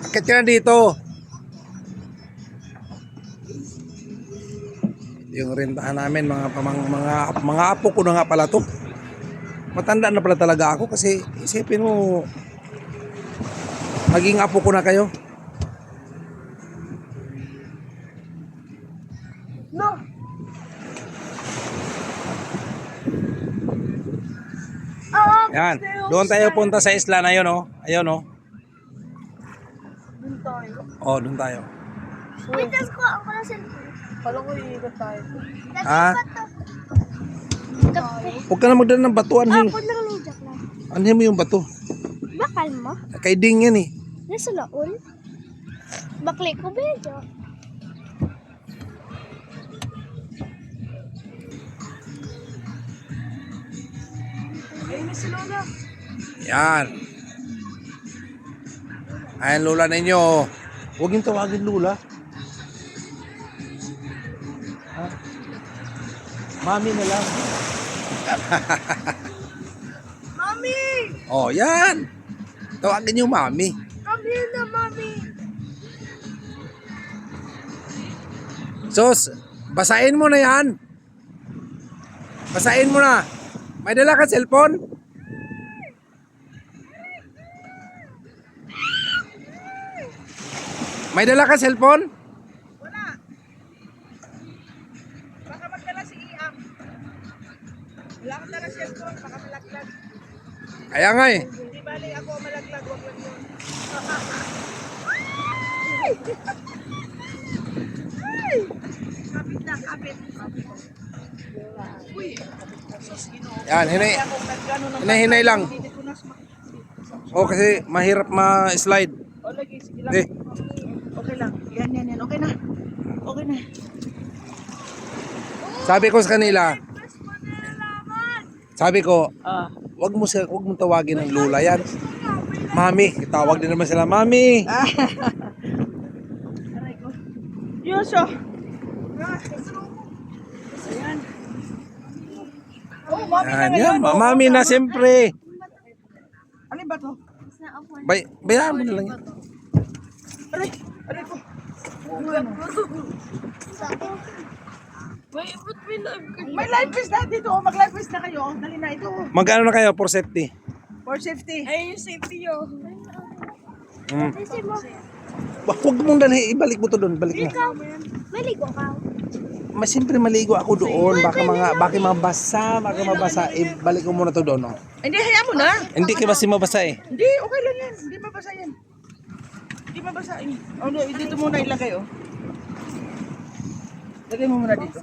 Akit ka na dito. Yung rentahan namin, mga apo ko na nga pala to. Matanda na pala talaga ako kasi isipin mo, maging apo ko na kayo. No. Yan, doon tayo punta sa isla na yun, oh. Ayun, oh. Doon tayo. Oh, doon tayo. Wait, tas ko ako na cellphone. Kala ko iikot tayo. Ha? Kape. Huwag ka na magdala ng bato, anhin. Ako lang ni Jack lang. Anhin mo yung bato. Bakal mo? Kay Ding yan, eh. Nasa laon? Bakli ko medyo. Ayun na si Lola. Yan. Ayan, lola ninyo. Huwag yung tawagin lola. Ha? Mami na lang. Mami! Oh, yan. Tawagin yung mami. Kami na, Mami! Sos, basahin mo na yan. Basahin mo na. May dala ka cellphone? May dala ka cellphone? Wala! Baka magdala si Iam. Wala akong dala cellphone, baka malaglag. Kaya nga eh. Hindi bali ako malaglag, wag lang yun. Kapit na, kapit. Uy! Yan, hinay. Hinay-hinay lang. Oh, kasi mahirap ma-slide. O, lagi, sige lang. Eh, Okay lang. Yan. Okay na. Okay na. sabi ko sa kanila, sabi ko, Ah. wag mo tawagin ng lula yan. Mami, tawag din naman sila, Mami. Aray ko. Yuso! Ayan. Oh, Mami na Yan, ngayon. yan, Mami na siyempre. Ano ba to? Bayaan mo na lang yan. Aray ko. May life vest na dito. Oh. Mag-life vest na kayo. Dali na ito. Magkano na kayo for safety? For safety. Ay, yung safety yun. Hmm. Kasi mo, Huwag mong dalhin, ibalik mo to doon, balik mo. ikaw, maligo ka. Mas siyempre maligo ako doon, baka mabasa, ibalik ko muna to doon. Oh. Hindi, hayaan mo na. Hindi kasi mabasa eh. Hindi, okay lang yan. Hindi mabasa yan. Hindi mabasa. Oh, no, dito muna ilagay, oh. Lagay mo muna dito.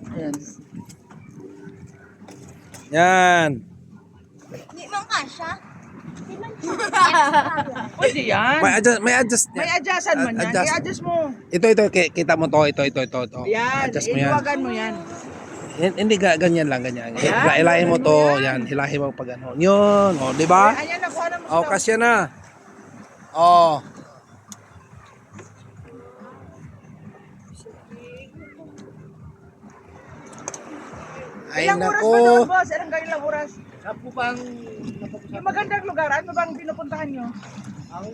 Ayan. Yan. Hindi man kasha. Pwede yan. May adjust. May adjustan man yan. Adjust. I-adjust mo. Ito, kita mo to, ito. Yan. Adjust mo yan. Iluwagan mo yan. Hindi, ganyan lang, ganyan. Ayan, Hilahin mo ganyan to, mo yan, hilahin mo pag ano. Yun, oh, di ba? Ayan, nakuha na mo Oh, kasya na. Oh. Ay, Ilang oras nako. ba doon, boss? Ilang oras? Saan po bang Yung magandang lugar, ano bang pinupuntahan nyo? ang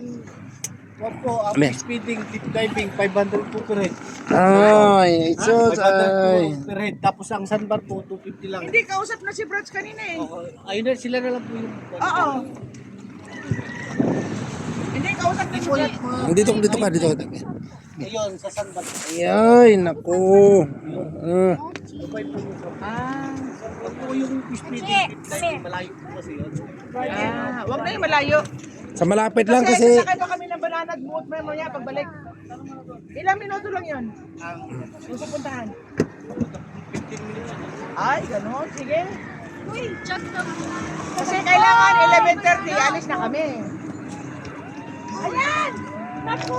wag po, ang Amen. speeding, deep diving, 500 po per head. Ay, sus, 500 ay. po per head. Tapos ang sandbar po, 250 lang. Hindi, kausap na si Brats kanina eh. Ayun na, sila na lang po yung... Oo. Hindi, kausap na si Brats. Dito ka. Ayun, sa sandbar. Ay, nako. Ah, Wag po yung speeding, deep diving, malayo po kasi yun. wag na yung malayo. Sa malapit lang Kasi kasi sasakay pa kami ng banana at buot mo yan pagbalik. Ilang minuto lang yun? Yung pupuntahan. 15 minutes. Ay, gano'n. Sige. Uy, chat na. Kasi kailangan 11:30, alis na kami. Ayan! Naku!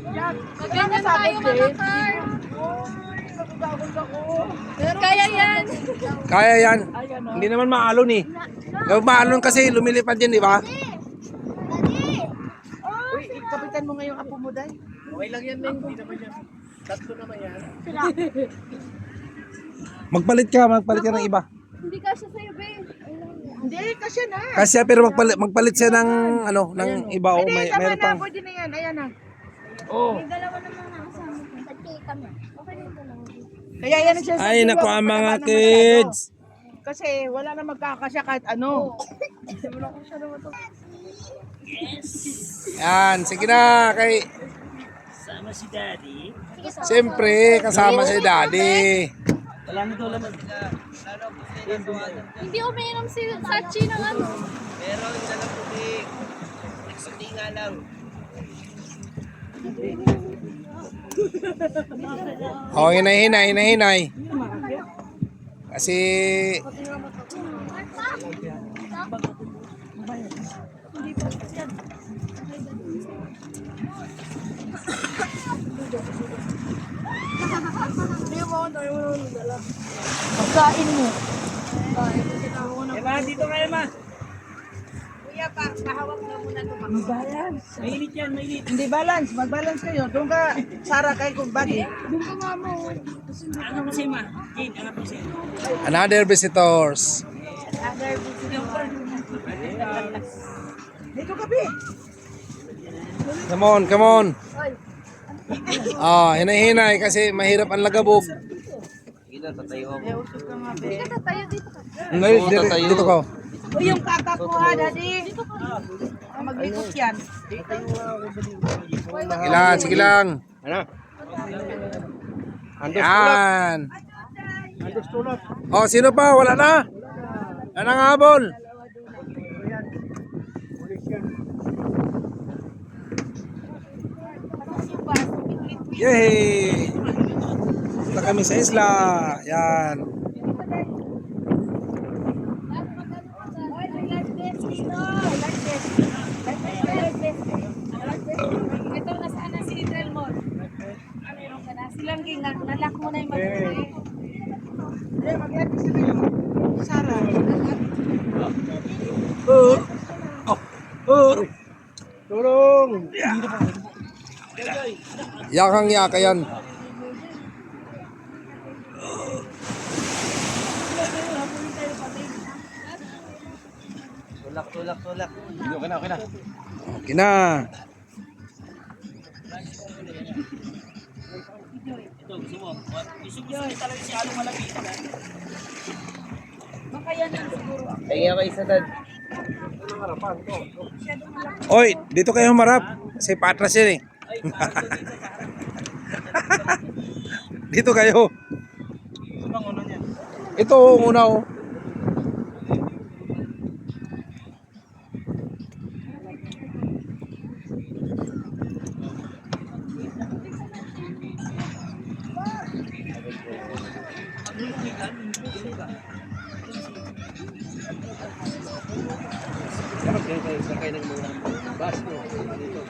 Yan. Ganyan tayo mga car. Uy, natutagod ako. Kaya yan. kaya yan. Ay, ano? Hindi naman maalon eh. Yung maalon kasi lumilipad yan, di ba? Uy, kapitan mo ngayong apo mo, Day. Okay lang yan, Neng. Hindi naman yan. Tatlo naman yan. Magpalit ka ng iba. Hindi kasha sa'yo, babe. Hindi, kasi na. Kasi pero magpalit siya ng ano, ng iba o Hindi, may tama meron na. pang. Pwede na yan. Ayan na. May dalawa naman na kasama ko. Pati kami. Okay na yung dalawa. Kaya yan ang sinasabi Ay ko, nako huwag ang mga pataba ng kids. masyado. Kasi wala na magkakasya kahit ano. Yan, sige na kay Sama si Daddy. siyempre kasama si Daddy. Wala na daw laman. Hindi uminom si Sachi ng ano. Meron isa lang puti. Nagsuti nga lang. Oh, hinay. Kasi Pagkain mo. Ema, dito ka Ema. Kuya, pahawak na muna ito. Mag-balance. Mainit yan, mainit. Hindi balance. Mag-balance kayo. Doon ka, Sara, kay kumbagi. Ano mo si Ema? Jade, ano mo si Ema? another visitors. Dito ka, Pi. Come on. Ah, hinay kasi mahirap ang lagabog. Sige na, tatayo ako. Usap ka nga, Pi. Tayo dito ka. Dito ko. O yung kaka ko, ha, Daddy. Maglikot yan. Sige lang. Ano? Yan. Oh, sino pa? Wala na? Wala nang habol. Yay! Punta kami sa isla. Yan. Ito na sana si Delmon. Silang gingan. Nalak mo na yung mag-uwi. Eh, mag-etis na kayo. Sara. Tulong! Yakang yaka yan. Tulak. Okay na. Okay na. Ito, gusto mo? Gusto talaga si Along malapitan. Baka yan lang siguro. Kaya ka isa dad. Oy, dito kayo humarap. Kasi patras yan eh. Dito kayo. Ito una oh. Sakay ng mga bus mo. Dito.